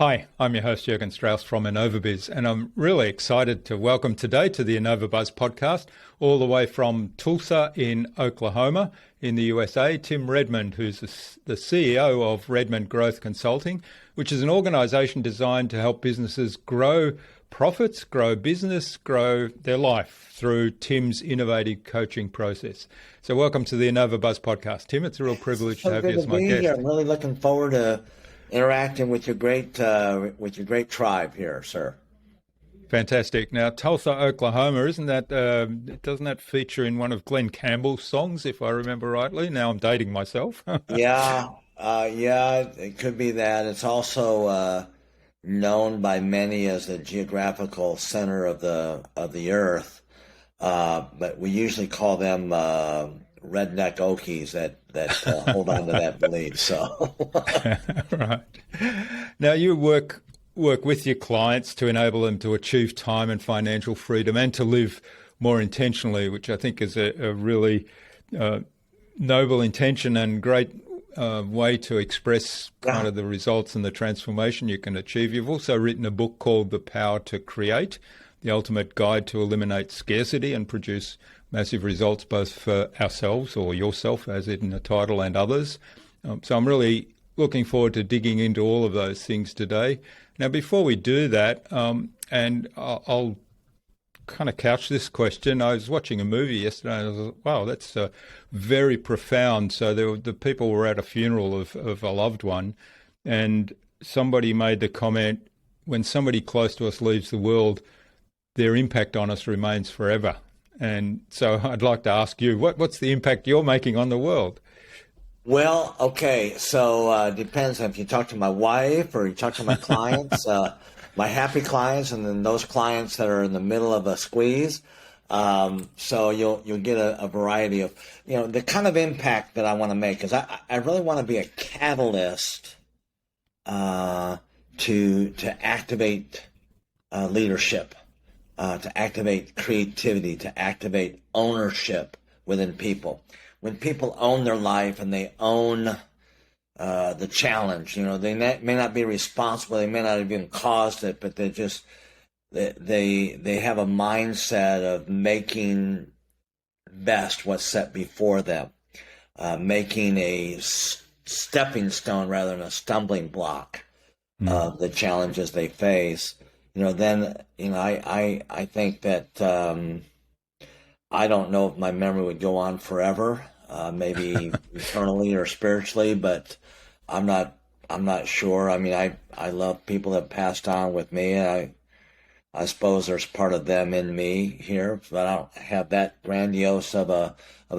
Hi, I'm your host, Jürgen Strauss from InnovaBuzz, and I'm really excited to welcome today to the InnovaBuzz podcast, all the way from Tulsa in Oklahoma in the USA, Tim Redmond, who's the CEO of Redmond Growth Consulting, which is an organization designed to help businesses grow profits, grow business, grow their life through Tim's innovative coaching process. So welcome to the InnovaBuzz podcast. Tim, it's a real privilege to have you as my guest. Here. I'm really looking forward to interacting with your great tribe here, sir. Fantastic. Now, Tulsa, Oklahoma, isn't that? Doesn't that feature in one of Glenn Campbell's songs, if I remember rightly? Now I'm dating myself. Yeah, it could be that. It's also known by many as the geographical center of the earth, but we usually call them redneck Okies that hold on to that belief. So, right. Now you work with your clients to enable them to achieve time and financial freedom and to live more intentionally, which I think is a really noble intention and great way to express kind of the results and the transformation you can achieve. You've also written a book called The Power to Create, the ultimate guide to eliminate scarcity and produce massive results both for ourselves or yourself, as in the title, and others. So I'm really looking forward to digging into all of those things today. Now, before we do that, and I'll kind of couch this question. I was watching a movie yesterday and I was like, wow, that's very profound. So the people were at a funeral of a loved one, and somebody made the comment, when somebody close to us leaves the world, their impact on us remains forever. And so I'd like to ask you, what's the impact you're making on the world? Well, okay, so depends if you talk to my wife or you talk to my clients, my happy clients, and then those clients that are in the middle of a squeeze. So you'll get a variety of, the kind of impact that I want to make is I really want to be a catalyst to activate leadership. To activate creativity, to activate ownership within people. When people own their life and they own the challenge, they may not be responsible, they may not have even caused it, but they have a mindset of making best what's set before them, making a stepping stone rather than a stumbling block of the challenges they face. I think that I don't know if my memory would go on forever, maybe eternally or spiritually, but I'm not sure. I mean, I love people that passed on with me. I suppose there's part of them in me here, but I don't have that grandiose of a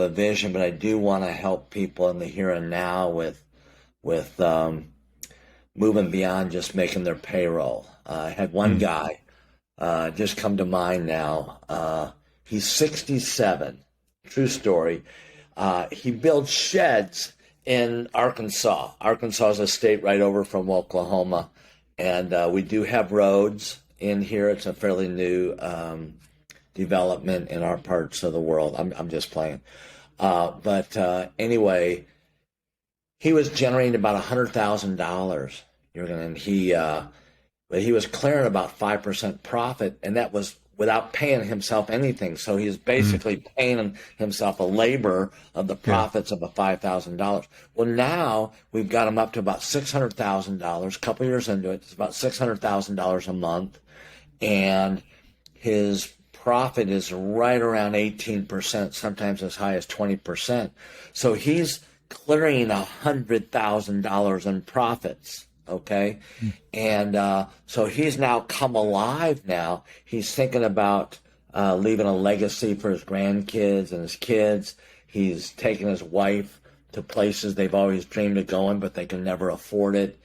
vision. But I do want to help people in the here and now with moving beyond just making their payroll. I had one guy just come to mind now. He's 67, true story. He builds sheds in Arkansas. Arkansas is a state right over from Oklahoma, and we do have roads in here. It's a fairly new development in our parts of the world. I'm just playing. But anyway, he was generating about $100,000. But he was clearing about 5% profit, and that was without paying himself anything. So he's basically paying himself a labor of the profits of a $5,000. Well, now we've got him up to about $600,000. A couple years into it, it's about $600,000 a month, and his profit is right around 18%, sometimes as high as 20%. So he's clearing $100,000 in profits. Okay. And so he's now come alive now. He's thinking about leaving a legacy for his grandkids and his kids. He's taking his wife to places they've always dreamed of going, but they can never afford it.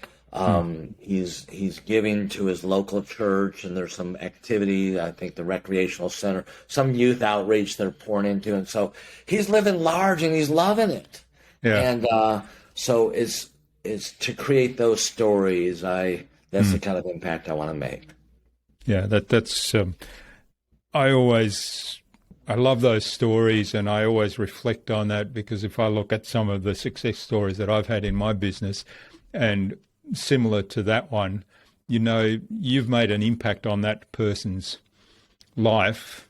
He's giving to his local church, and there's some activity, I think the recreational center, some youth outreach they're pouring into. And so he's living large and he's loving it. Yeah. And so it's to create those stories. That's the kind of impact I want to make. Yeah, that's. I love those stories, and I always reflect on that, because if I look at some of the success stories that I've had in my business, and similar to that one, you know, you've made an impact on that person's life,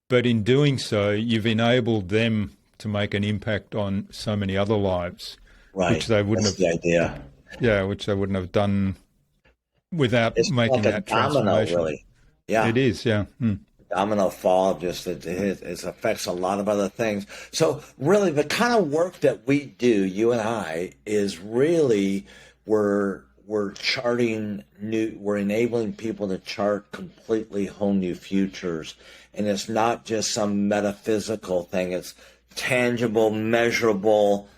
but in doing so, you've enabled them to make an impact on so many other lives, Right. which they wouldn't That's the idea. which they wouldn't have done without It's making like a that domino, transformation. really. Yeah. It is, yeah. Domino fall, just it affects a lot of other things. So really, the kind of work that we do, you and I, is really we're enabling people to chart completely whole new futures. And it's not just some metaphysical thing. It's tangible, measurable.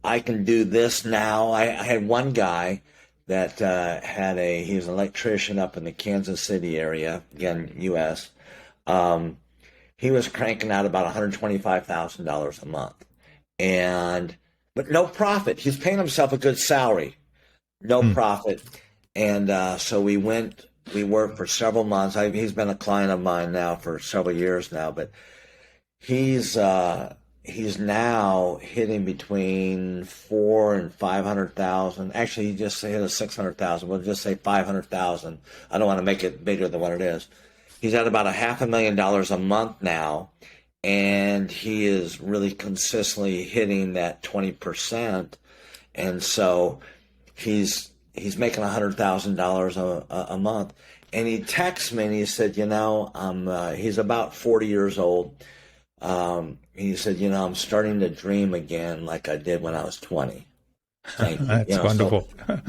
I can do this now. I had one guy that he was an electrician up in the Kansas City area, again, U.S. He was cranking out about $125,000 a month, but no profit. He's paying himself a good salary, no profit. And so we worked for several months. He's been a client of mine now for several years now, but he's now hitting between 400,000 and 500,000. Actually, he just hit a 600,000. We'll just say 500,000. I don't want to make it bigger than what it is. He's at about $500,000 a month now, and he is really consistently hitting that 20%. And so he's making $100,000 a month. And he texts me and he said, he's about 40 years old. He said, I'm starting to dream again like I did when I was 20. That's wonderful. So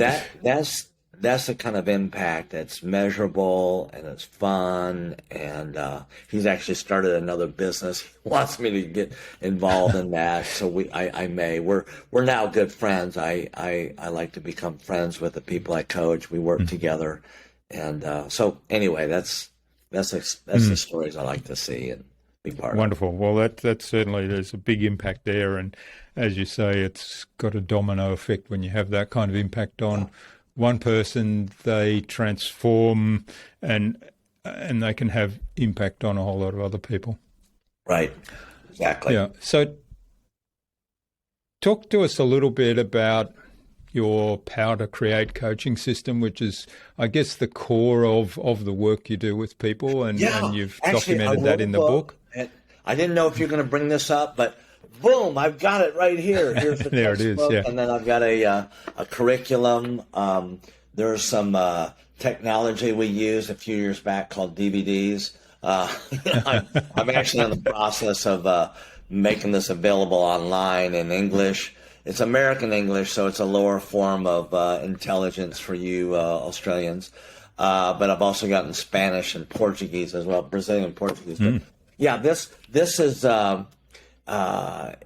that's the kind of impact that's measurable and it's fun. And he's actually started another business. He wants me to get involved in that. So we're now good friends. I like to become friends with the people I coach. We work together. And so anyway, that's the stories I like to see and be part of. Wonderful. Well, that's certainly, there's a big impact there. And as you say, it's got a domino effect when you have that kind of impact on one person. They transform and they can have impact on a whole lot of other people. Right. Exactly. Yeah. So talk to us a little bit about your Power to Create coaching system, which is, I guess, the core of the work you do with people, and you've documented that in the book. I didn't know if you're going to bring this up, but boom, I've got it right here. Here's the there it is, yeah. And then I've got a curriculum. There's some technology we used a few years back called DVDs. I'm actually in the process of making this available online in English. It's American English, so it's a lower form of intelligence for you Australians. But I've also gotten Spanish and Portuguese as well, Brazilian Portuguese. But yeah, this is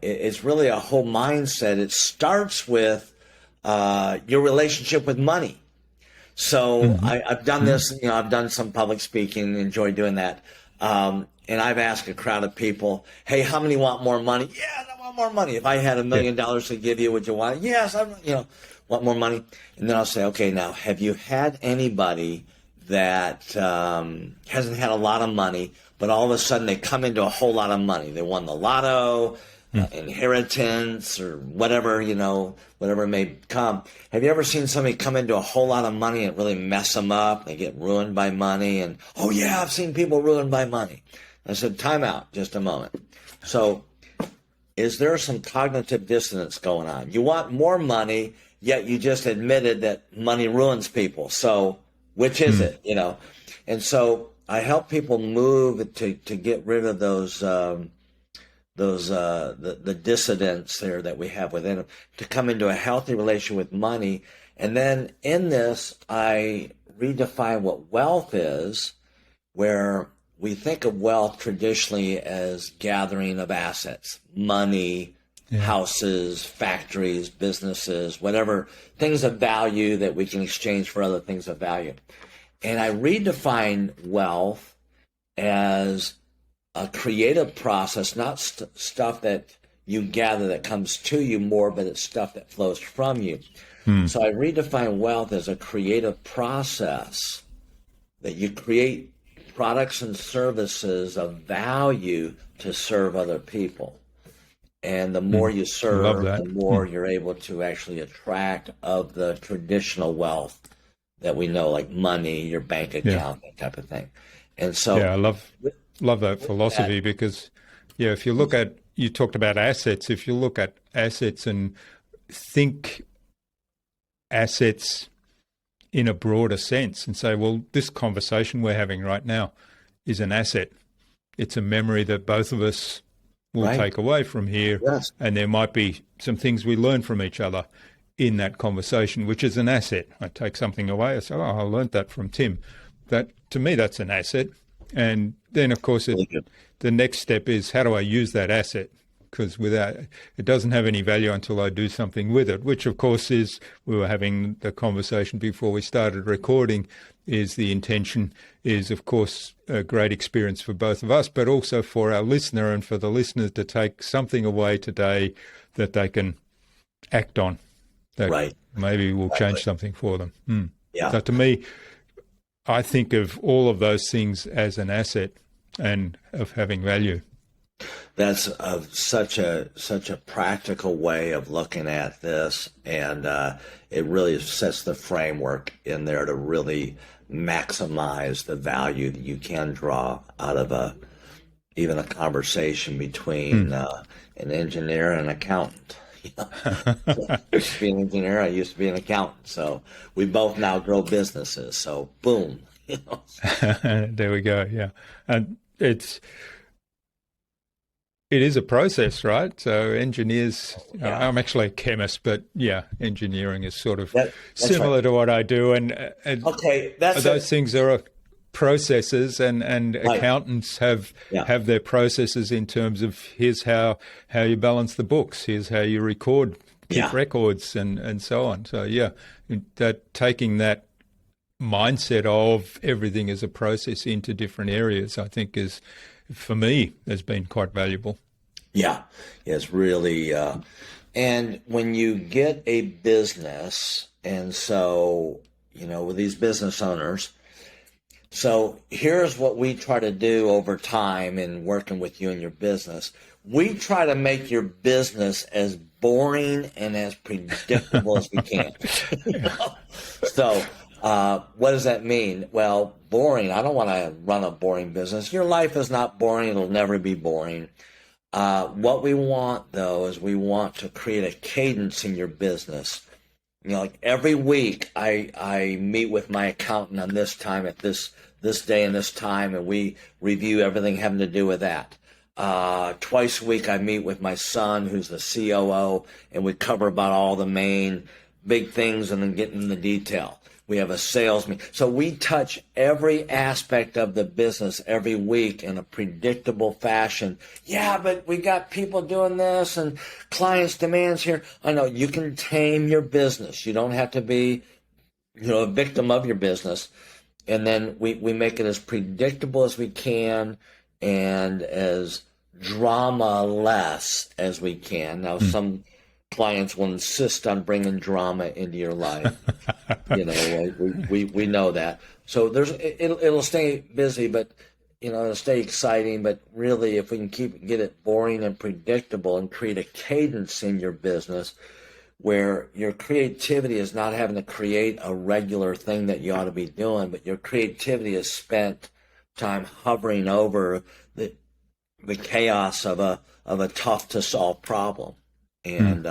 it's really a whole mindset. It starts with your relationship with money. So I've done this. I've done some public speaking, enjoy doing that. And I've asked a crowd of people, hey, how many want more money? Yeah, I want more money. If I had $1 million to give you, would you want it? Yes, I want more money. And then I'll say, okay, now, have you had anybody that hasn't had a lot of money, but all of a sudden they come into a whole lot of money? They won the lotto, inheritance, or whatever, whatever it may come. Have you ever seen somebody come into a whole lot of money and really mess them up? They get ruined by money. And, oh, yeah, I've seen people ruined by money. I said, time out, just a moment. So is there some cognitive dissonance going on? You want more money, yet you just admitted that money ruins people. So which is it, And so I help people move to get rid of those the dissidents there that we have within them, to come into a healthy relation with money. And then in this, I redefine what wealth is, where we think of wealth traditionally as gathering of assets, money, houses, factories, businesses, whatever, things of value that we can exchange for other things of value. And I redefine wealth as a creative process, not stuff that you gather that comes to you more, but it's stuff that flows from you. So I redefine wealth as a creative process that you create products and services of value to serve other people. And the more you serve, the more you're able to actually attract of the traditional wealth that we know, like money, your bank account, that type of thing. And so, I love that philosophy because, if you look at, you talked about assets. If you look at assets and think assets in a broader sense and say, well, this conversation we're having right now is an asset. It's a memory that both of us will take away from here. Yes. And there might be some things we learn from each other in that conversation, which is an asset. I take something away. I say, I learned that from Tim. That, to me, that's an asset. And then, of course, the next step is, how do I use that asset? Because without it doesn't have any value until I do something with it, which, of course, is, we were having the conversation before we started recording, is the intention is, of course, a great experience for both of us, but also for our listener and for the listeners to take something away today that they can act on, that maybe will change something for them. Yeah. So to me, I think of all of those things as an asset and of having value. That's such a practical way of looking at this, and it really sets the framework in there to really maximize the value that you can draw out of even a conversation between an engineer and an accountant. I used to be an engineer. I used to be an accountant. So we both now grow businesses. So boom. There we go. Yeah, and it is a process, right? So engineers, I'm actually a chemist, but engineering is sort of similar to what I do. And those things are processes, and accountants have their processes in terms of, here's how you balance the books, here's how you keep records, and so on. So that taking that mindset of everything as a process into different areas, I think is, for me, has been quite valuable. Yeah, it's really, and when you get a business, and so, with these business owners, so here's what we try to do over time in working with you and your business. We try to make your business as boring and as predictable as we can. So what does that mean? Well, boring. I don't want to run a boring business. Your life is not boring. It'll never be boring. What we want, though, is we want to create a cadence in your business. Like every week I meet with my accountant on this time at this day and this time, and we review everything having to do with that. Twice a week I meet with my son, who's the COO, and we cover about all the main big things and then get into the detail. We have a sales meeting. So we touch every aspect of the business every week in a predictable fashion. Yeah, but we got people doing this and clients' demands here. I know you can tame your business. You don't have to be, a victim of your business. And then we make it as predictable as we can and as drama-less as we can. Now, some clients will insist on bringing drama into your life. We know that. So it'll stay busy, but it'll stay exciting. But really, if we can get it boring and predictable and create a cadence in your business where your creativity is not having to create a regular thing that you ought to be doing, but your creativity is spent time hovering over the chaos of a tough to solve problem. And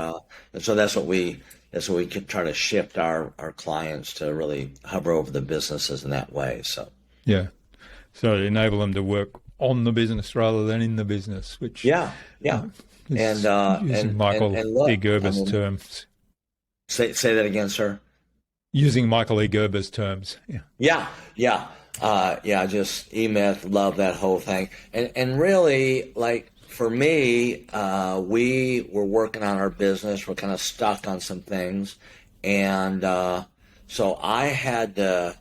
so that's what we can try to shift our clients to really hover over the businesses in that way. So enable them to work on the business rather than in the business, which using Michael E. Gerber's terms. Say that again, sir. Using Michael E. Gerber's terms. Just E-Myth, love that whole thing, and really, like, for me, we were working on our business. We're kind of stuck on some things. And so I had to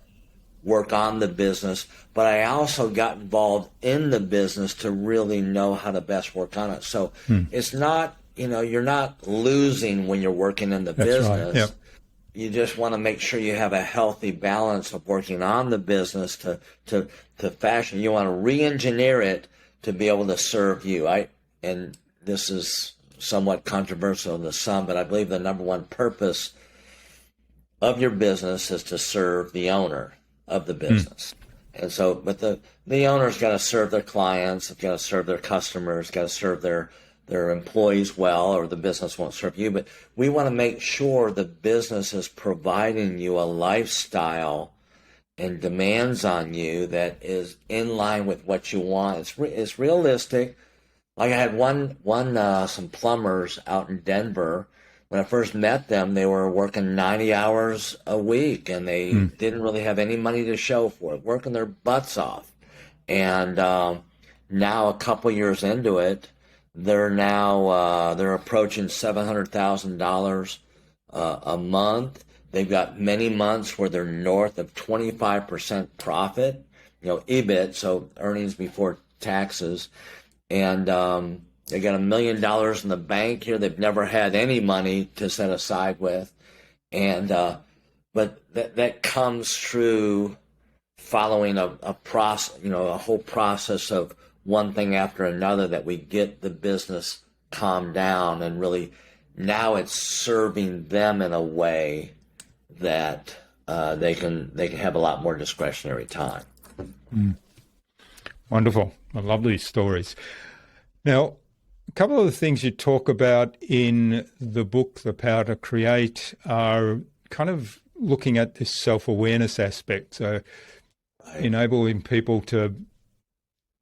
work on the business, but I also got involved in the business to really know how to best work on it. So it's not, you're not losing when you're working in the business. Right. Yep. You just want to make sure you have a healthy balance of working on the business to fashion. You want to re-engineer it to be able to serve you. And this is somewhat controversial to some, but I believe the number one purpose of your business is to serve the owner of the business. And so, but the owner's got to serve their clients, got to serve their customers, got to serve their employees well, or the business won't serve you. But we want to make sure the business is providing you a lifestyle and demands on you that is in line with what you want. It's realistic. Like I had some plumbers out in Denver. When I first met them, they were working 90 hours a week, and they didn't really have any money to show for it, working their butts off. And now, a couple years into it, they're approaching $700,000 a month. They've got many months where they're north of 25% profit, EBIT, so earnings before taxes. And they got $1 million in the bank here. They've never had any money to set aside with. And but that comes through following a process, a whole process of one thing after another, that we get the business calmed down, and really now it's serving them in a way that they can have a lot more discretionary time. Wonderful. I love these stories. Now, a couple of the things you talk about in the book, The Power to Create, are kind of looking at this self-awareness aspect. So enabling people to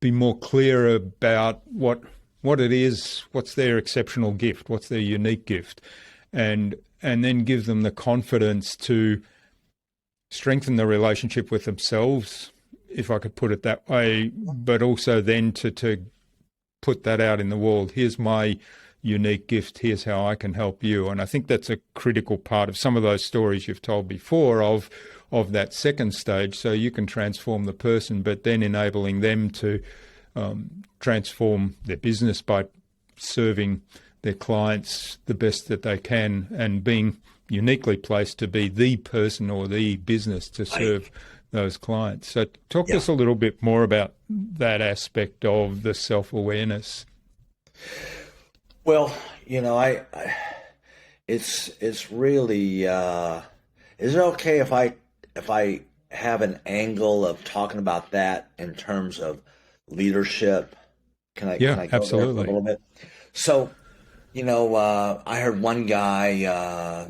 be more clear about what it is, what's their exceptional gift, what's their unique gift, and then give them the confidence to strengthen the relationship with themselves, if I could put it that way, but also then to put that out in the world. Here's my unique gift. Here's how I can help you. And I think that's a critical part of some of those stories you've told before of that second stage. So you can transform the person, but then enabling them to transform their business by serving their clients the best that they can, and being uniquely placed to be the person or the business to serve those clients. So talk to us a little bit more about that aspect of the self-awareness. Well, it's really, is it okay if I have an angle of talking about that in terms of leadership? Can I go absolutely. there for a little bit? So, I heard one guy,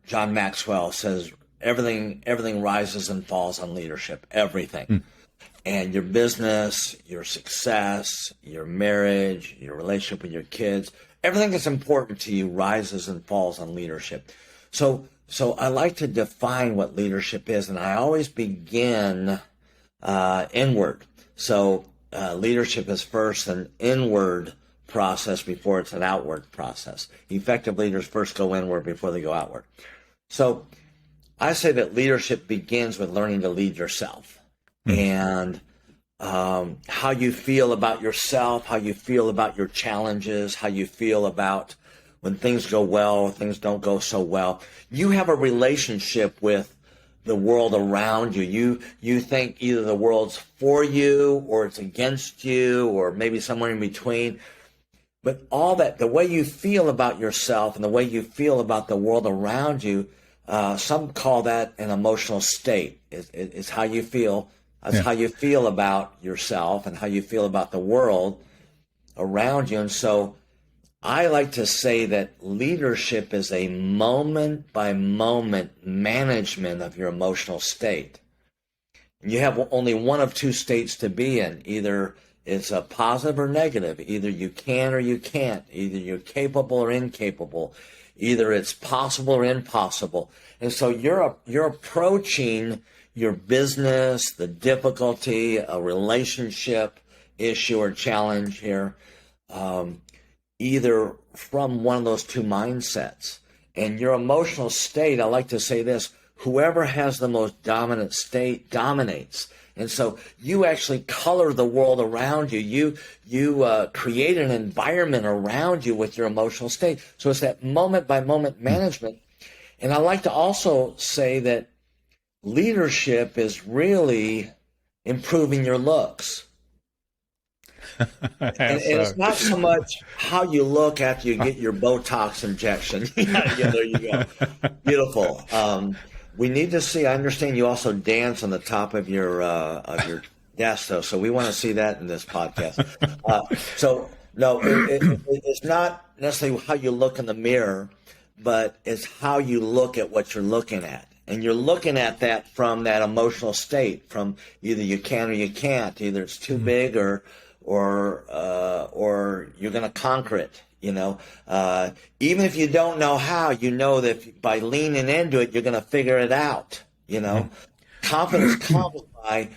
John Maxwell, says everything rises and falls on leadership, everything. And your business, your success, your marriage, your relationship with your kids, everything that's important to you rises and falls on leadership. So I like to define what leadership is, and I always begin inward. So leadership is first an inward process before it's an outward process. Effective leaders first go inward before they go outward. So I say that leadership begins with learning to lead yourself, and how you feel about yourself, how you feel about your challenges, how you feel about when things go well, things don't go so well. You have a relationship with the world around you. You think either the world's for you or it's against you, or maybe somewhere in between. But all that, the way you feel about yourself and the way you feel about the world around you, some call that an emotional state. It's how you feel. That's how you feel about yourself and how you feel about the world around you. And so I like to say that leadership is a moment-by-moment management of your emotional state. You have only one of two states to be in. Either it's a positive or negative. Either you can or you can't. Either you're capable or incapable. Either it's possible or impossible. And so you're approaching your business, the difficulty, a relationship issue or challenge here, either from one of those two mindsets. And your emotional state, I like to say this, whoever has the most dominant state dominates. And so you actually color the world around you. You create an environment around you with your emotional state. So it's that moment-by-moment management. And I like to also say that leadership is really improving your looks. and it's not so much how you look after you get your Botox injection. There you go. Beautiful. we need to see. I understand you also dance on the top of your desk, though, so we want to see that in this podcast. So no, it's not necessarily how you look in the mirror, but it's how you look at what you're looking at. And you're looking at that from that emotional state, from either you can or you can't. Either it's too big or you're going to conquer it. Even if you don't know how, you know that by leaning into it, you're going to figure it out. Confidence comes by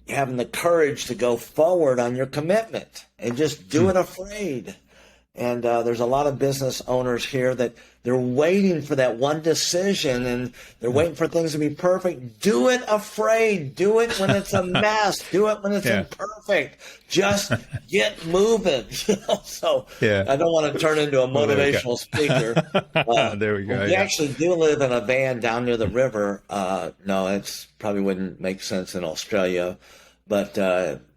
having the courage to go forward on your commitment and just do it afraid. And there's a lot of business owners here that they're waiting for that one decision, and they're waiting for things to be perfect. Do it afraid. Do it when it's a mess. Do it when it's imperfect. Just get moving. So I don't want to turn into a motivational speaker. There we go. We actually do live in a van down near the river. No, it's probably wouldn't make sense in Australia, but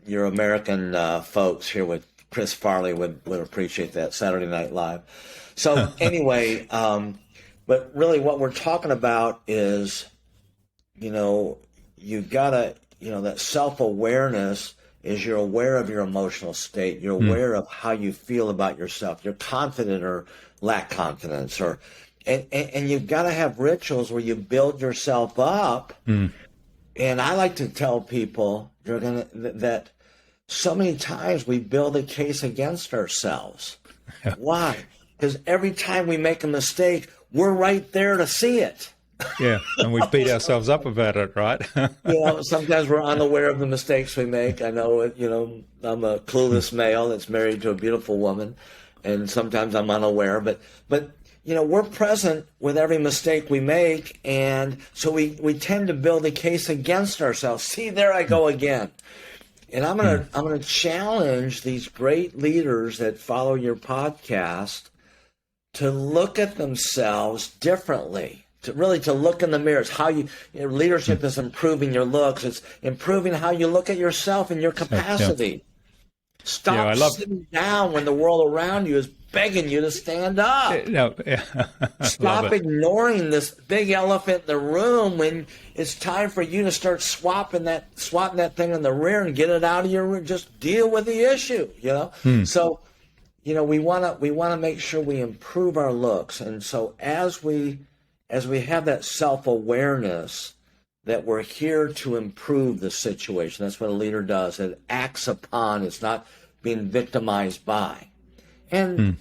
your American folks here with Chris Farley would appreciate that, Saturday Night Live. So anyway, but really what we're talking about is, you've got to, that self-awareness is you're aware of your emotional state. You're aware of how you feel about yourself. You're confident or lack confidence, and you've got to have rituals where you build yourself up. And I like to tell people that so many times we build a case against ourselves. Why? Because every time we make a mistake, we're right there to see it. Yeah, and we beat ourselves up about it, right? Sometimes we're unaware of the mistakes we make. I know, I'm a clueless male that's married to a beautiful woman, and sometimes I'm unaware. But we're present with every mistake we make, and so we tend to build a case against ourselves. See, there I go again. And I'm gonna challenge these great leaders that follow your podcast to look at themselves differently, to look in the mirror. It's how leadership is improving your looks. It's improving how you look at yourself and your capacity. Stop sitting down when the world around you is begging you to stand up. Stop ignoring this big elephant in the room when it's time for you to start swatting that thing in the rear and get it out of your room. Just deal with the issue, So, we want to make sure we improve our looks. And so as we have that self-awareness that we're here to improve the situation, that's what a leader does. It acts upon, it's not being victimized by. And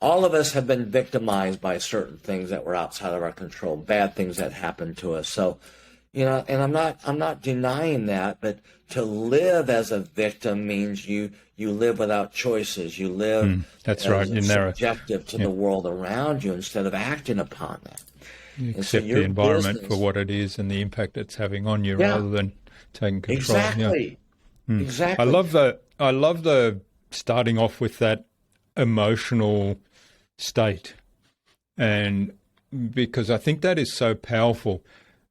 all of us have been victimized by certain things that were outside of our control, bad things that happened to us. So, and I'm not denying that, but to live as a victim means you live without choices. You live subjective to the world around you instead of acting upon that. You accept the environment for what it is and the impact it's having on you rather than taking control. Exactly. Exactly. I love the starting off with that emotional state, and because I think that is so powerful.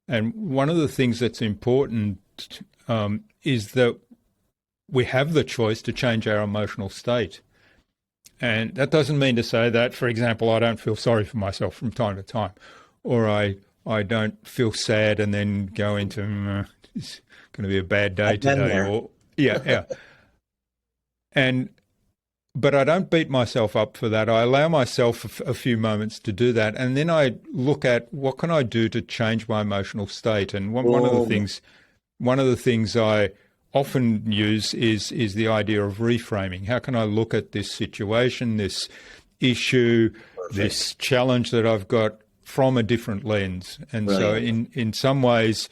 And one of the things that's important is that we have the choice to change our emotional state. And that doesn't mean to say that, for example, I don't feel sorry for myself from time to time, or I don't feel sad and then go into it's going to be a bad day today, But I don't beat myself up for that. I allow myself a few moments to do that, and then I look at what can I do to change my emotional state. And one of the things I often use is the idea of reframing. How can I look at this situation, this issue, this challenge that I've got from a different lens? And so in some ways,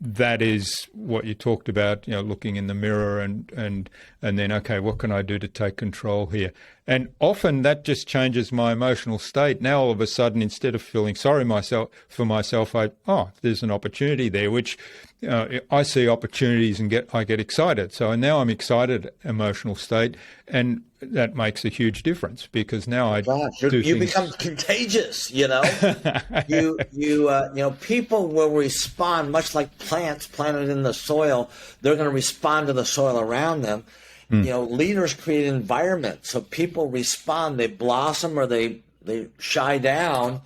that is what you talked about, looking in the mirror and then, okay, what can I do to take control here? And often that just changes my emotional state. Now, all of a sudden, instead of feeling sorry for myself, there's an opportunity there, which I see opportunities and I get excited. So now I'm excited emotional state, and that makes a huge difference because now you become contagious. People will respond much like plants planted in the soil. They're going to respond to the soil around them. Leaders create an environment so people respond. They blossom or they shy down,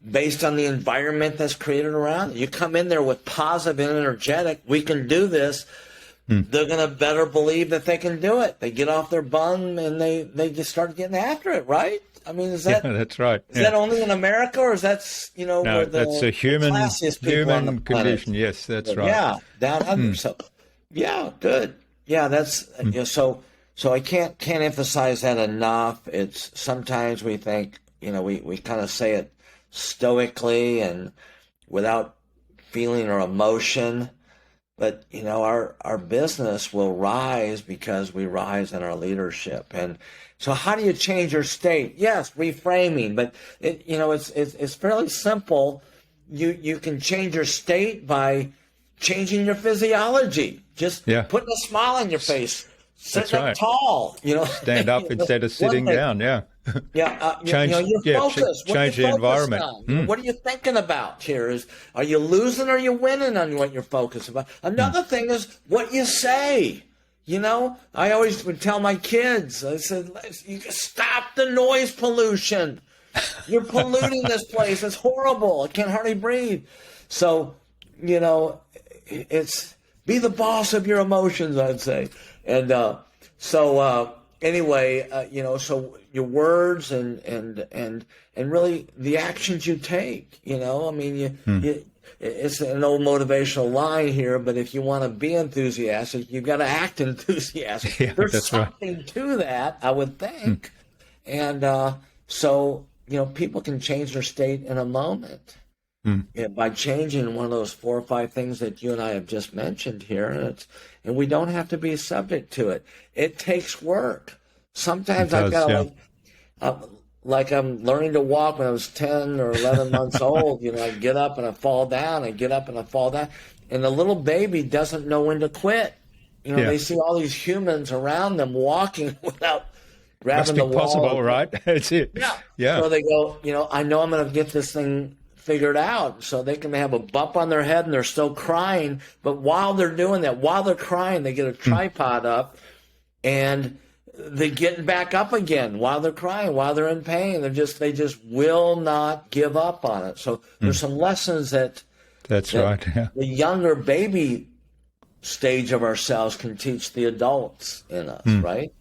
based on the environment that's created around you. You come in there with positive and energetic, we can do this. They're going to better believe that they can do it. They get off their bum and they just start getting after it, right? I mean, is that that's right. Is that only in America, or is that no? Where That's a human condition. Yes, that's right. Yeah, down under. So, yeah, good. Yeah, that's so I can't emphasize that enough. It's sometimes we think we kind of say it stoically and without feeling or emotion. But, our business will rise because we rise in our leadership. And so how do you change your state? Yes, reframing, but it's fairly simple. You can change your state by changing your physiology. Just putting a smile on your face, sitting up tall, Stand up instead of sitting down. Yeah. Change your focus. Change the environment. What are you thinking about here? Are you losing or are you winning on what you're focused about? Another thing is what you say. I always would tell my kids, I said, you stop the noise pollution. You're polluting this place. It's horrible. I can't hardly breathe. So, it's be the boss of your emotions, I'd say. And anyway, so your words and really the actions you take, I mean, it's an old motivational line here, but if you want to be enthusiastic, you've got to act enthusiastic. Yeah, There's something to that, I would think. And so, people can change their state in a moment. By changing one of those 4 or 5 things that you and I have just mentioned here, and we don't have to be subject to it. It takes work. Sometimes I've got like I'm learning to walk when I was 10 or 11 months old. I get up and I fall down. I get up and I fall down, and the little baby doesn't know when to quit. They see all these humans around them walking without grabbing the wall. Must be possible, right? That's it. Yeah. So they go, I know I'm going to get this thing figured out. So they can have a bump on their head and they're still crying. But while they're doing that, while they're crying, they get a tripod up and they're getting back up again while they're crying, while they're in pain. They just will not give up on it. So there's some lessons that right. Yeah. The younger baby stage of ourselves can teach the adults in us, right?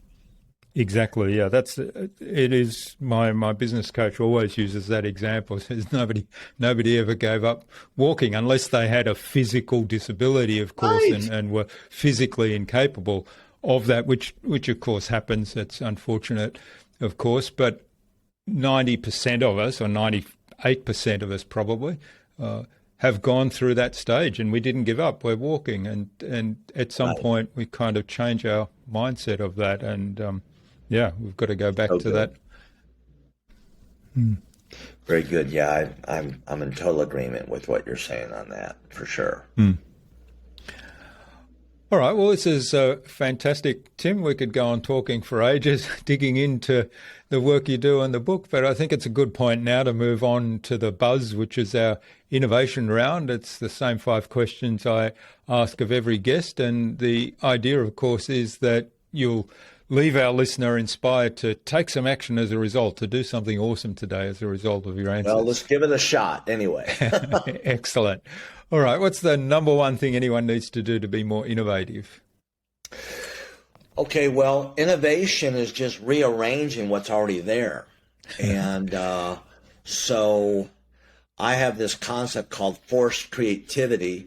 Exactly. Yeah, it is. My business coach always uses that example. Says nobody ever gave up walking unless they had a physical disability, of course, Right. and were physically incapable of that, which of course happens. That's unfortunate, of course. But 90% of us, or 98% of us probably, have gone through that stage, and we didn't give up. We're walking, and at some point we kind of change our mindset of that, and we've got to go back to that. Very good. Yeah, I'm in total agreement with what you're saying on that, for sure. All right. Well, this is fantastic, Tim. We could go on talking for ages, digging into the work you do in the book, but I think it's a good point now to move on to the buzz, which is our innovation round. It's the same 5 questions I ask of every guest, and the idea, of course, is that you'll leave our listener inspired to take some action as a result, to do something awesome today as a result of your answers. Well, let's give it a shot anyway. Excellent. All right. What's the number one thing anyone needs to do to be more innovative? Okay, well, innovation is just rearranging what's already there. And so I have this concept called forced creativity,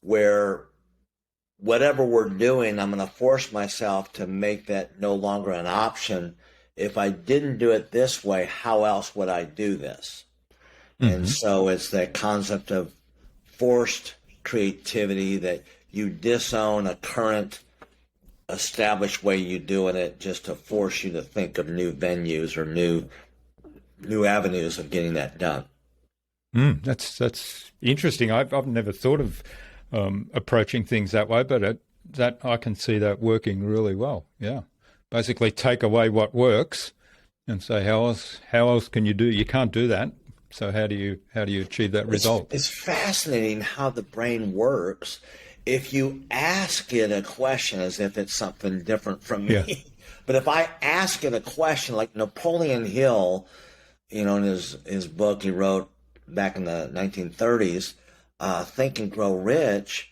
where whatever we're doing, I'm going to force myself to make that no longer an option. If I didn't do it this way, how else would I do this? And so it's that concept of forced creativity, that you disown a current established way you doing it just to force you to think of new venues or new avenues of getting that done. That's interesting. I've never thought of approaching things that way, but that I can see that working really well. Yeah, basically take away what works and say how else can you do? You can't do that. So how do you achieve that result? It's fascinating how the brain works. If you ask it a question as if it's something different from me, but if I ask it a question, like Napoleon Hill, in his book he wrote, back in the 1930s, Think and Grow Rich,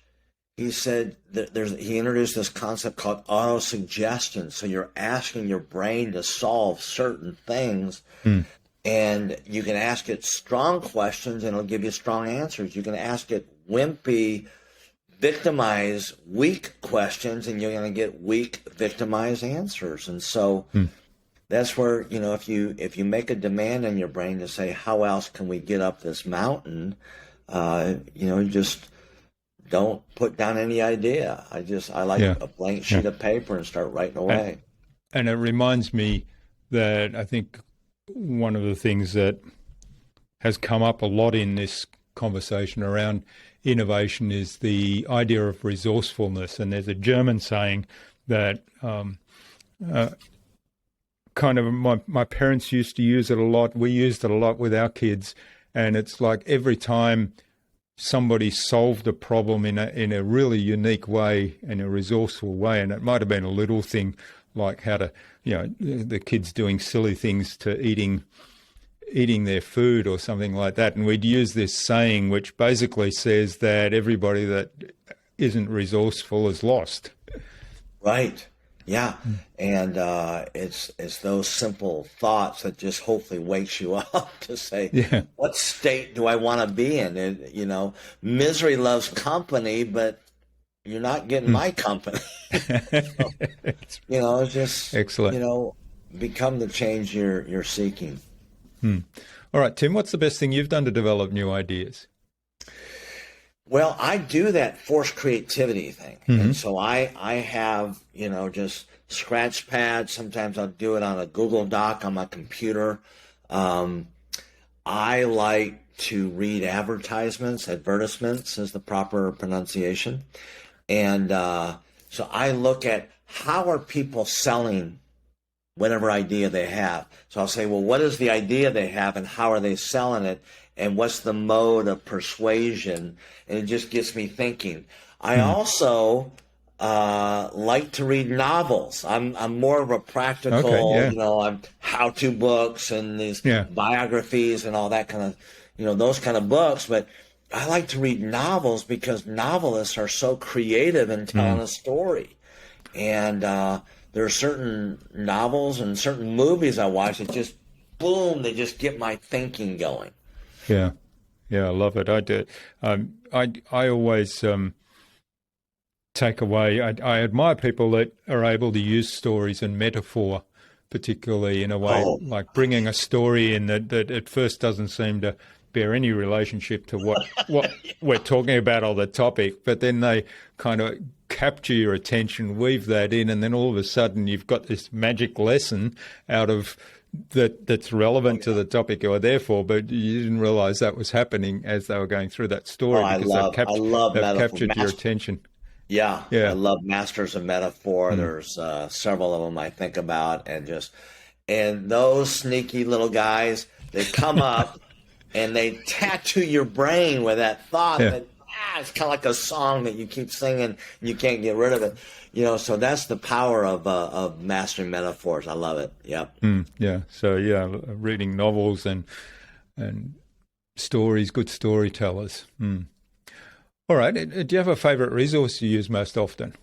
he said that he introduced this concept called autosuggestion. So you're asking your brain to solve certain things, and you can ask it strong questions and it'll give you strong answers. You can ask it wimpy, victimize, weak questions, and you're going to get weak, victimized answers. And so that's where, if you make a demand in your brain to say, how else can we get up this mountain? Just don't put down any idea. I like a blank sheet of paper and start writing away. And it reminds me that I think one of the things that has come up a lot in this conversation around innovation is the idea of resourcefulness. And there's a German saying that kind of my parents used to use it a lot. We used it a lot with our kids. And it's like every time somebody solved a problem in a really unique way, in a resourceful way, and it might have been a little thing like how to, the kids doing silly things to eating their food or something like that. And we'd use this saying, which basically says that everybody that isn't resourceful is lost. Right. Yeah. And it's those simple thoughts that just hopefully wakes you up to say, what state do I want to be in? And, misery loves company, but you're not getting my company. So, it's just, excellent. Become the change you're seeking. All right, Tim, what's the best thing you've done to develop new ideas? Well, I do that forced creativity thing. And so I have, just scratch pads. Sometimes I'll do it on a Google Doc on my computer. I like to read advertisements is the proper pronunciation. And so I look at how are people selling whatever idea they have. So I'll say, well, what is the idea they have and how are they selling it? And what's the mode of persuasion? And it just gets me thinking. I also like to read novels. I'm more of a practical, I'm how-to books and these biographies and all that kind of, those kind of books. But I like to read novels because novelists are so creative in telling a story. And there are certain novels and certain movies I watch that just, boom, they just get my thinking going. Yeah, I love it. I do. I always take away. I admire people that are able to use stories and metaphor, particularly in a way like bringing a story in that at first doesn't seem to bear any relationship to what we're talking about or the topic, but then they kind of capture your attention, weave that in, and then all of a sudden you've got this magic lesson out of that's relevant to the topic you were there for, but you didn't realize that was happening as they were going through that story because they've captured your attention. Yeah, I love masters of metaphor. There's several of them I think about, and those sneaky little guys, they come up and they tattoo your brain with that thought that it's kind of like a song that you keep singing and you can't get rid of it. So that's the power of mastering metaphors. I love it. Yep. So reading novels and stories, good storytellers. All right. Do you have a favorite resource you use most often?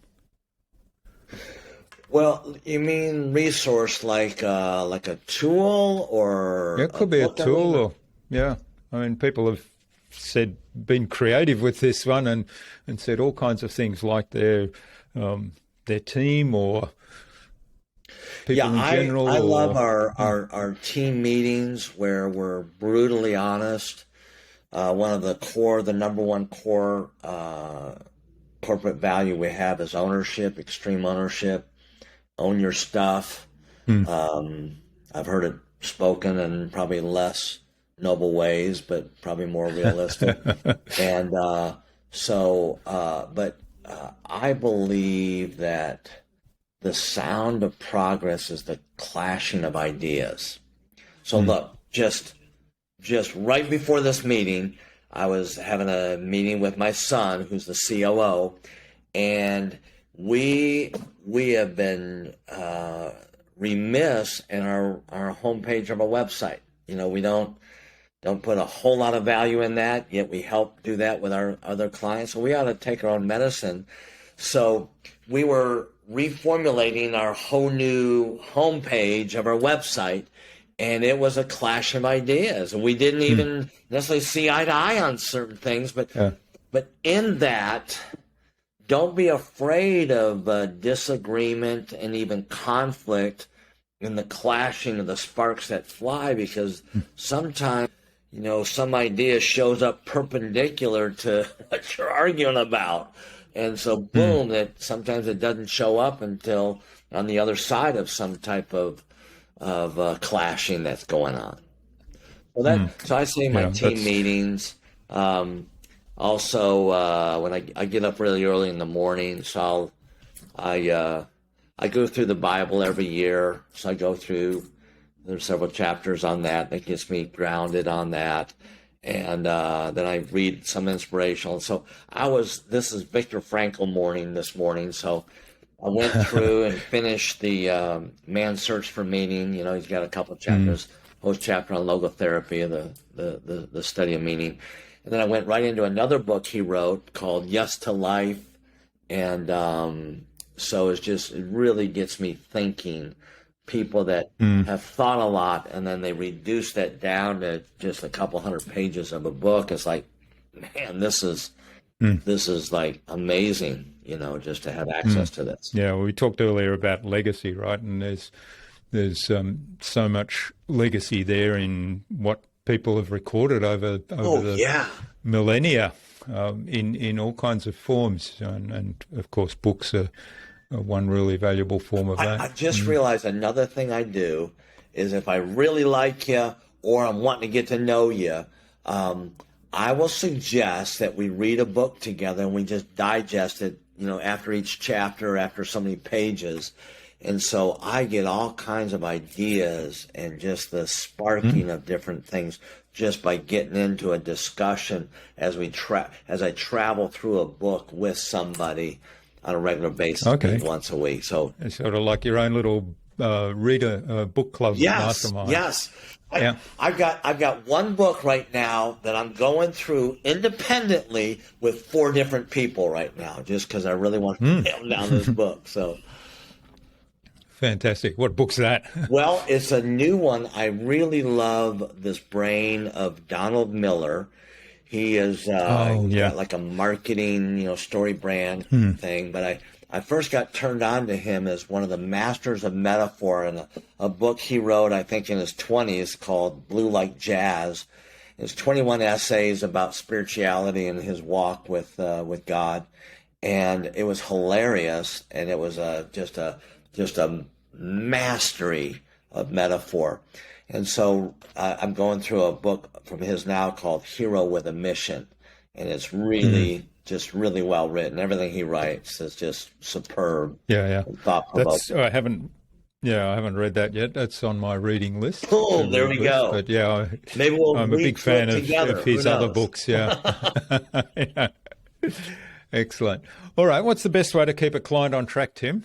Well, you mean resource like a tool or? It could be a tool I mean, people have been creative with this one and said all kinds of things like their team or people in general. I love our team meetings where we're brutally honest. One of the number one core corporate value we have is ownership, extreme ownership. Own your stuff. I've heard it spoken in probably less noble ways, but probably more realistic. And but I believe that the sound of progress is the clashing of ideas. So look, just right before this meeting, I was having a meeting with my son, who's the COO, and we have been remiss in our homepage of our website. We don't don't put a whole lot of value in that, yet we help do that with our other clients. So we ought to take our own medicine. So we were reformulating our whole new homepage of our website, and it was a clash of ideas. And we didn't even necessarily see eye to eye on certain things, but in that, don't be afraid of disagreement and even conflict and the clashing of the sparks that fly, because sometimes, some idea shows up perpendicular to what you're arguing about. And so, boom, that sometimes it doesn't show up until on the other side of some type of clashing that's going on. So I say my team meetings. Also, when I get up really early in the morning, so I go through the Bible every year. So I go through, there's several chapters on that. That gets me grounded on that. And then I read some inspirational. So this is Viktor Frankl morning this morning. So I went through and finished the Man's Search for Meaning. He's got a couple of chapters, whole chapter on logotherapy and the study of meaning. And then I went right into another book he wrote called Yes to Life. And so it really gets me thinking. People that have thought a lot, and then they reduce that down to just a couple hundred pages of a book. It's like, man, this is like amazing, just to have access to this. Yeah, well, we talked earlier about legacy, right? And there's so much legacy there in what people have recorded over the millennia, in all kinds of forms, and of course books are one really valuable form of that. I just realized another thing I do is if I really like you or I'm wanting to get to know you, I will suggest that we read a book together and we just digest it, after each chapter, after so many pages. And so I get all kinds of ideas and just the sparking of different things just by getting into a discussion as I travel through a book with somebody on a regular basis, once a week. So it's sort of like your own little reader book club mastermind. Yes. I've got one book right now that I'm going through independently with 4 different people right now, just because I really want to nail down this book. So fantastic. What book's that? Well, it's a new one. I really love this brain of Donald Miller. He is got like a marketing, story brand thing. But I first got turned on to him as one of the masters of metaphor, in a book he wrote, I think, in his 20s called Blue Like Jazz. It's 21 essays about spirituality and his walk with God, and it was hilarious. And it was just a mastery of metaphor. And so I'm going through a book from his now called Hero with a Mission. And it's really, just really well written. Everything he writes is just superb. Yeah. Thought-provoking. I haven't read that yet. That's on my reading list. Oh, there we go. But yeah, maybe I'm a big fan of his other books. Yeah. Yeah. Excellent. All right. What's the best way to keep a client on track, Tim?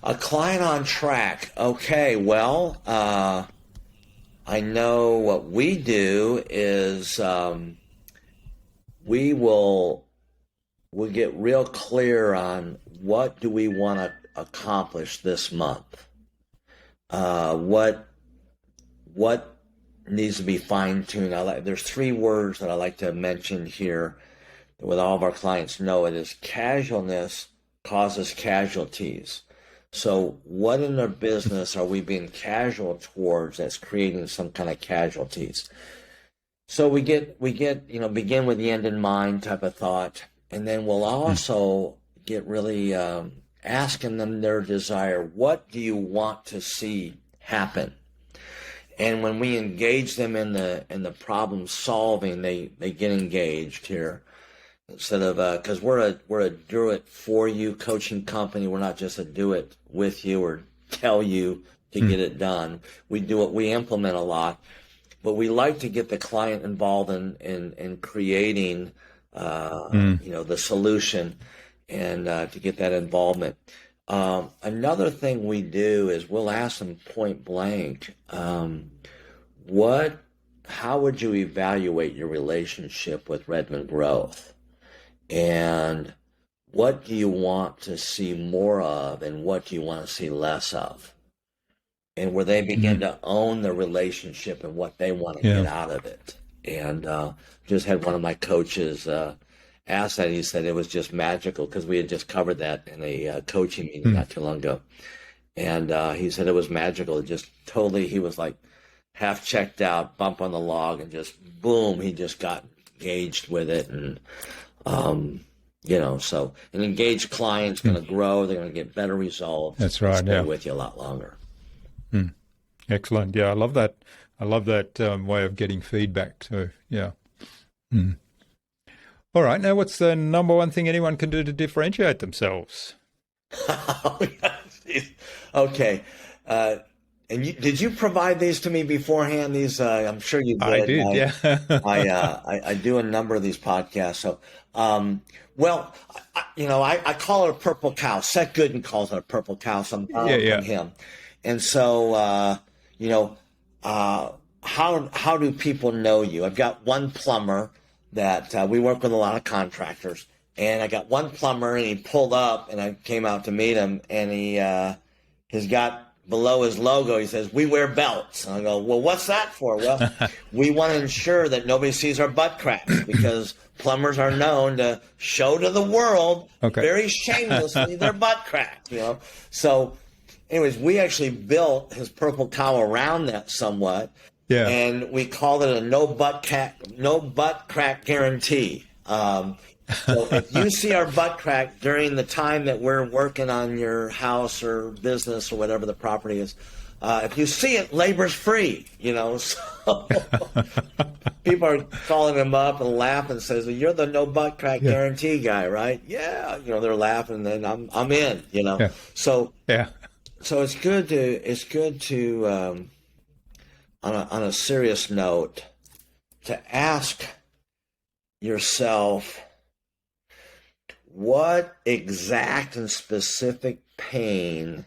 A client on track. Okay. Well, I know what we do is we'll get real clear on what do we want to accomplish this month. What needs to be fine-tuned. There's 3 words that I like to mention here with all of our clients know it is casualness causes casualties. So what in our business are we being casual towards that's creating some kind of casualties? So we get begin with the end in mind type of thought, and then we'll also get really asking them their desire. What do you want to see happen? And when we engage them in the problem solving, they get engaged here. Instead of because we're a do it for you coaching company. We're not just a do it with you or tell you to get it done. We do it. We implement a lot, but we like to get the client involved in creating the solution and to get that involvement. Another thing we do is we'll ask them point blank, what how would you evaluate your relationship with Redmond Growth? And what do you want to see more of, and what do you want to see less of? And where they begin to own the relationship and what they want to get out of it. And just had one of my coaches ask that. He said it was just magical, because we had just covered that in a coaching meeting not too long ago. And he said it was magical. It just totally, he was like half checked out, bump on the log, and just boom, he just got engaged with it. And, so an engaged client's going to grow. They're going to get better results. That's right. Stay with you a lot longer. Excellent. Yeah, I love that. I love that way of getting feedback too. Yeah. All right. Now, what's the number one thing anyone can do to differentiate themselves? Okay. And did you provide these to me beforehand? These, I'm sure you did. I did, yeah. I do a number of these podcasts. So, I call it a purple cow. Seth Gooden calls it a purple cow. So I'm borrowing from him. And so, how do people know you? I've got one plumber that we work with a lot of contractors. And I got one plumber, and he pulled up, and I came out to meet him, and he's got below his logo, he says, "We wear belts." And I go, "Well, what's that for?" Well, we want to ensure that nobody sees our butt cracks, because plumbers are known to show to the world very shamelessly their butt crack, So anyways, we actually built his purple cow around that somewhat. Yeah. And we called it a no butt crack guarantee. So if you see our butt crack during the time that we're working on your house or business or whatever the property is, if you see it, labor's free, So people are calling him up and laughing and says, "Well, you're the no butt crack guarantee guy, right?" Yeah. They're laughing, and then I'm in, So it's good to on a serious note, to ask yourself, what exact and specific pain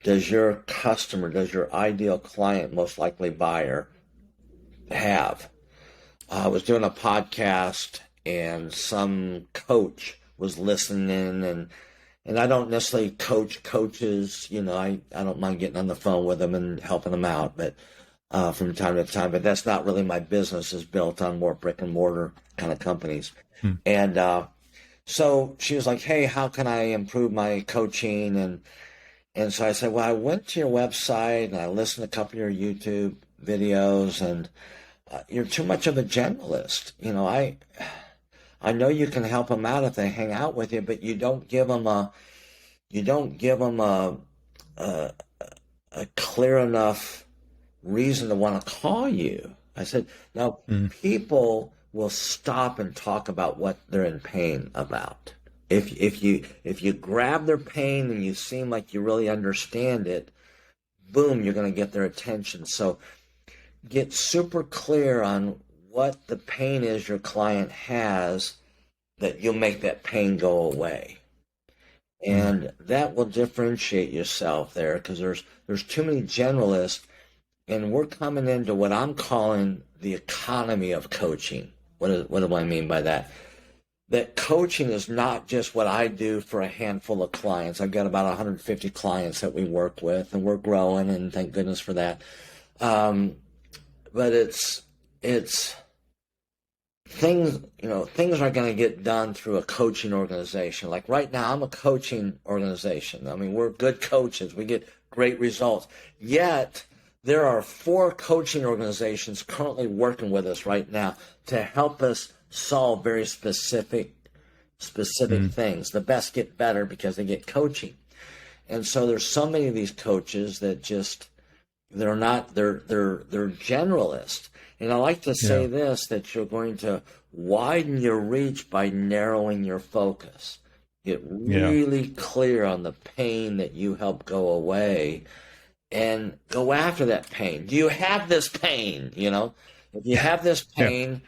does your customer, does your ideal client, most likely buyer, have? I was doing a podcast, and some coach was listening, and I don't necessarily coach coaches. I don't mind getting on the phone with them and helping them out, but from time to time. But that's not really my business. Is built on more brick and mortar kind of companies. And so she was like, "Hey, how can I improve my coaching?" And so I said, "Well, I went to your website and I listened to a couple of your YouTube videos, and you're too much of a generalist. I know you can help them out if they hang out with you, but you don't give them a clear enough reason to want to call you." I said, "Now, people will stop and talk about what they're in pain about. If you grab their pain and you seem like you really understand it, boom, you're going to get their attention. So get super clear on what the pain is your client has, that you'll make that pain go away. And that will differentiate yourself there, because there's too many generalists, and we're coming into what I'm calling the economy of coaching. What do I mean by that? That coaching is not just what I do for a handful of clients. I've got about 150 clients that we work with, and we're growing, and thank goodness for that. But it's things, things are going to get done through a coaching organization. Like right now, I'm a coaching organization. I mean, we're good coaches. We get great results. Yet there are 4 coaching organizations currently working with us right now to help us solve very specific things. The best get better because they get coaching. And so there's so many of these coaches that just, they're generalists. And I like to say this, that you're going to widen your reach by narrowing your focus. Get really clear on the pain that you help go away, and go after that pain. Do you have this pain? If you have this pain,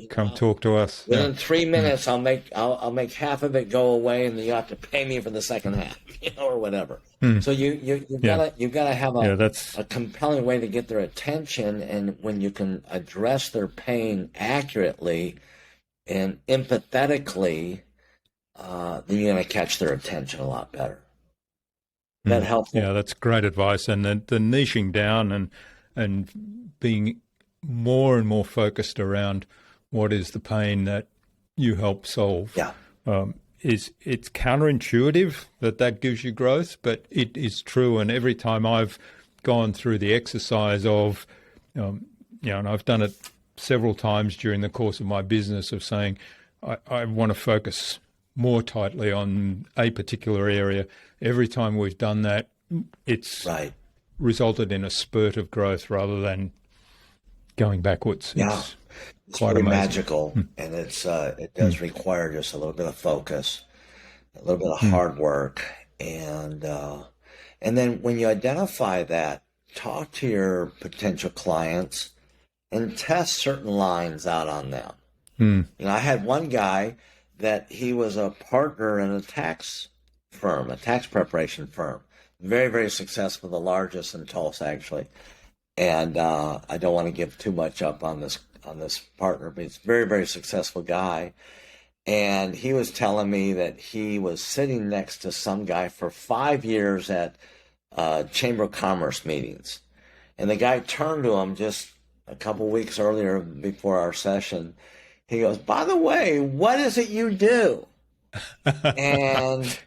come talk to us. Within 3 minutes, I'll make half of it go away, and then you have to pay me for the second half, or whatever. So you've gotta have a compelling way to get their attention, and when you can address their pain accurately and empathetically, then you're gonna catch their attention a lot better. That helpful? Yeah, that's great advice, and the niching down and being more and more focused around what is the pain that you help solve. Yeah. It's counterintuitive that gives you growth, but it is true. And every time I've gone through the exercise of, and I've done it several times during the course of my business, of saying I want to focus more tightly on a particular area. Every time we've done that, it's resulted in a spurt of growth rather than going backwards. Yeah. It's quite amazing. Magical, and it does require just a little bit of focus, a little bit of hard work, and then when you identify that, talk to your potential clients and test certain lines out on them. I had one guy that he was a partner in a tax firm, a tax preparation firm, very, very successful, the largest in Tulsa actually, and I don't want to give too much up on this partner, but he's a very, very successful guy. And he was telling me that he was sitting next to some guy for 5 years at Chamber of Commerce meetings. And the guy turned to him just a couple weeks earlier before our session. He goes, "By the way, what is it you do?" And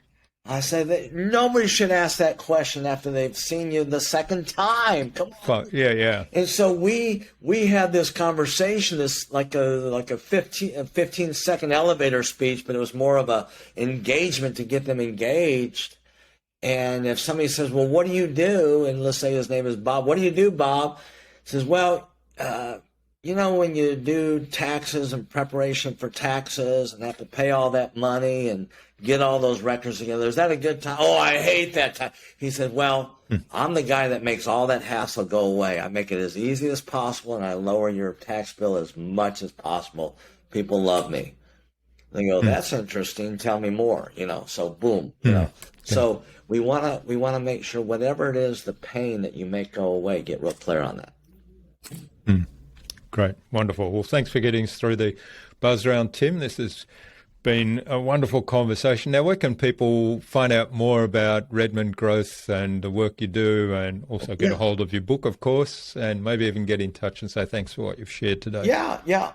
I said that nobody should ask that question after they've seen you the second time. Come on. Yeah. And so we had this conversation, this like a 15-second elevator speech, but it was more of a engagement to get them engaged. And if somebody says, "Well, what do you do?" and let's say his name is Bob, "What do you do, Bob?" He says, "Well, when you do taxes and preparation for taxes and have to pay all that money and get all those records together, is that a good time?" "Oh, I hate that time." He said, "Well, I'm the guy that makes all that hassle go away. I make it as easy as possible, and I lower your tax bill as much as possible. People love me." They go, "That's interesting. Tell me more." So boom. So we want to make sure whatever it is, the pain that you make go away, get real clear on that. Great. Wonderful. Well, thanks for getting us through the buzz round, Tim. This has been a wonderful conversation. Now, where can people find out more about Redmond Growth and the work you do, and also get a hold of your book, of course, and maybe even get in touch and say thanks for what you've shared today? Yeah.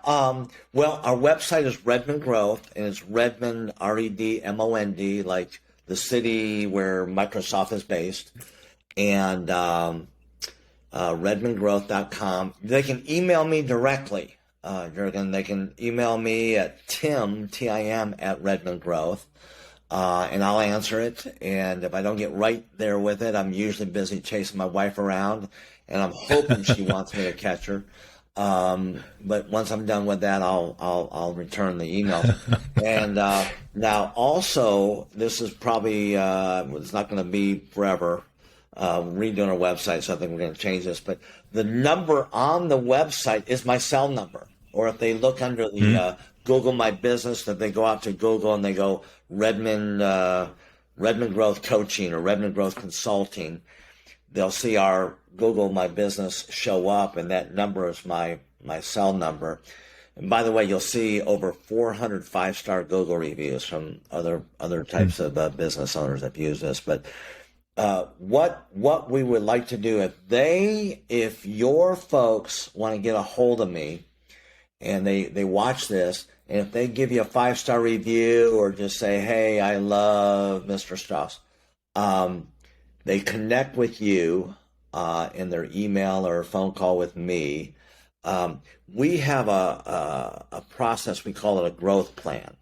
Well, our website is Redmond Growth, and it's Redmond, Redmond, like the city where Microsoft is based, and redmondgrowth.com. They can email me directly, Jurgen. They can email me at Tim, Tim, at Redmond Growth, and I'll answer it. And if I don't get right there with it, I'm usually busy chasing my wife around, and I'm hoping she wants me to catch her. But once I'm done with that, I'll return the email. And now also, this is probably it's not going to be forever. Redoing our website, so I think we're going to change this. But the number on the website is my cell number. Or if they look under the Google My Business, that they go out to Google and they go Redmond Growth Coaching or Redmond Growth Consulting, they'll see our Google My Business show up, and that number is my cell number. And by the way, you'll see over 400 5-star Google reviews from other types of business owners that use this. But what we would like to do, if your folks want to get a hold of me and they watch this, and if they give you a 5-star review or just say, "Hey, I love Mr. Strauss," they connect with you in their email or phone call with me. We have a process, we call it a growth plan,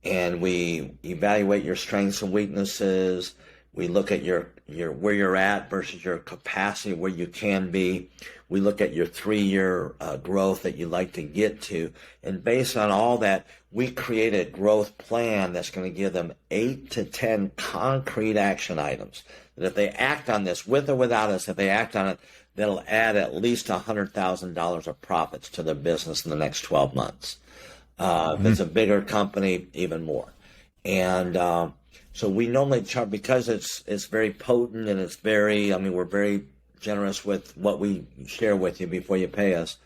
and we evaluate your strengths and weaknesses. We look at your where you're at versus your capacity, where you can be. We look at your 3-year growth that you'd like to get to. And based on all that, we create a growth plan that's going to give them 8 to 10 concrete action items. That if they act on this, with or without us, if they act on it, that'll add at least $100,000 of profits to their business in the next 12 months. If it's a bigger company, even more. And so we normally charge, because it's very potent and it's very, I mean, we're very generous with what we share with you before you pay us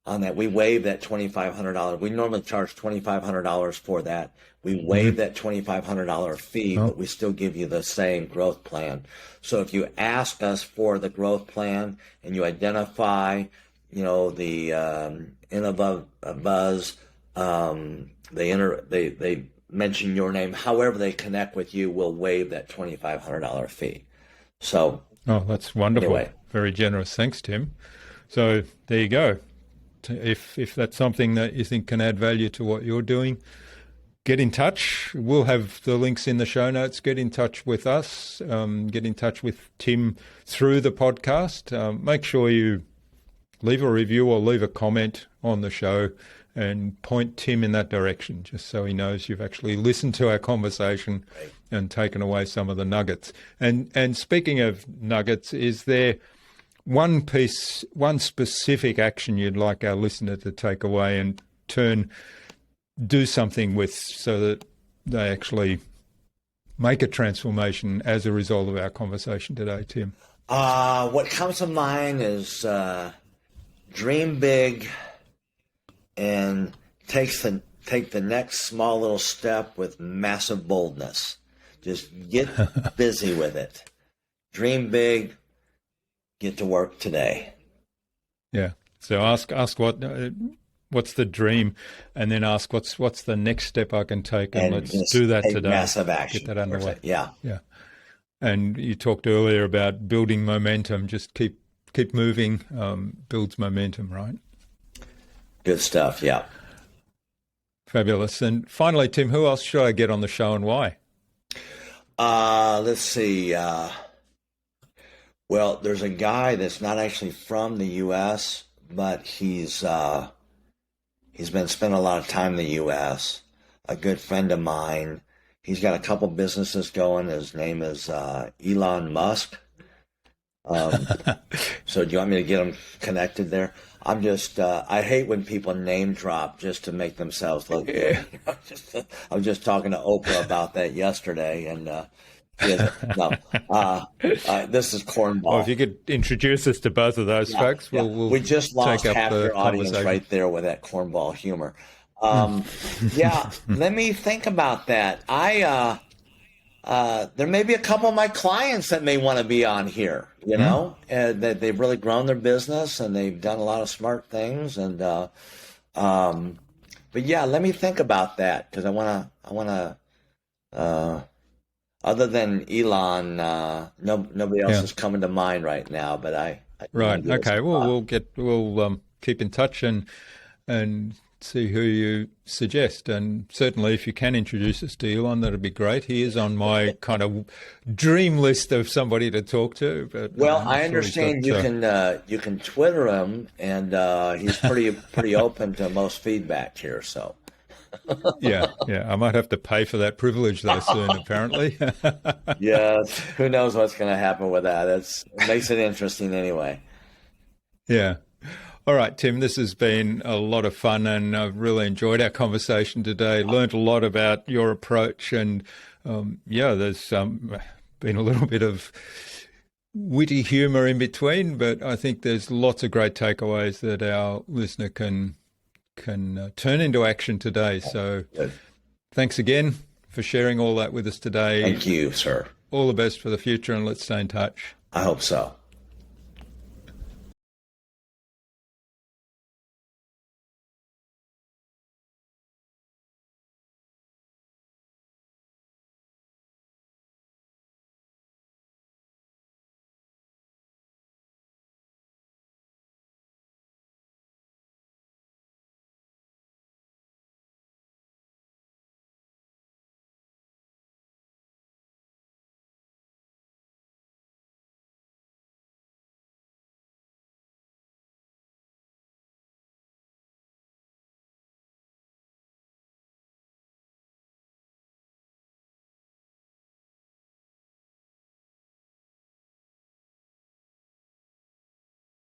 on that. We waive that $2,500. We normally charge $2,500 for that. We waive that $2,500 fee, but we still give you the same growth plan. So if you ask us for the growth plan and you identify, you know, the InnovaBuzz, they mention your name, however they connect with you, we'll waive that $2,500 fee. So, oh, that's wonderful. Anyway. Very generous. Thanks, Tim. So there you go. If that's something that you think can add value to what you're doing, get in touch. We'll have the links in the show notes. Get in touch with us. Get in touch with Tim through the podcast. Make sure you leave a review or leave a comment on the show and point Tim in that direction, just so he knows you've actually listened to our conversation and taken away some of the nuggets. And speaking of nuggets, is there one specific action you'd like our listener to take away and do something with, so that they actually make a transformation as a result of our conversation today, Tim? What comes to mind is dream big and take the next small little step with massive boldness. Just get busy with it. Dream big, get to work today. Yeah. So ask what's the dream, and then ask what's the next step I can take, and let's do that today. Massive action. Get that underway. Yeah. Yeah. And you talked earlier about building momentum. Just keep moving. Builds momentum, right? Good stuff. Yeah. Fabulous. And finally, Tim, who else should I get on the show and why? Let's see. Well, there's a guy that's not actually from the U.S., but he's been spending a lot of time in the U.S. A good friend of mine. He's got a couple businesses going. His name is Elon Musk. So do you want me to get him connected there? I'm just, I hate when people name drop just to make themselves look good. I was just talking to Oprah about that yesterday, and this is cornball. Well, if you could introduce us to both of those folks, we'll we just lost take up half the your audience right there with that cornball humor. Let me think about that. There may be a couple of my clients that may want to be on here, you know, and that they've really grown their business and they've done a lot of smart things. And, but yeah, let me think about that, because I want to, other than Elon, nobody else is coming to mind right now, but I right. Okay. Well, we'll keep in touch and see who you suggest. And certainly if you can introduce us to Elon, that'd be great. He is on my kind of dream list of somebody to talk to. But I understand you can Twitter him, and he's pretty open to most feedback here. So yeah, I might have to pay for that privilege though soon, apparently. Yes, who knows what's going to happen with that? It makes it interesting anyway. Yeah. All right, Tim, this has been a lot of fun, and I've really enjoyed our conversation today. Learned a lot about your approach, and there's been a little bit of witty humour in between, but I think there's lots of great takeaways that our listener can turn into action today. So thanks again for sharing all that with us today. Thank you, sir. All the best for the future, and let's stay in touch. I hope so.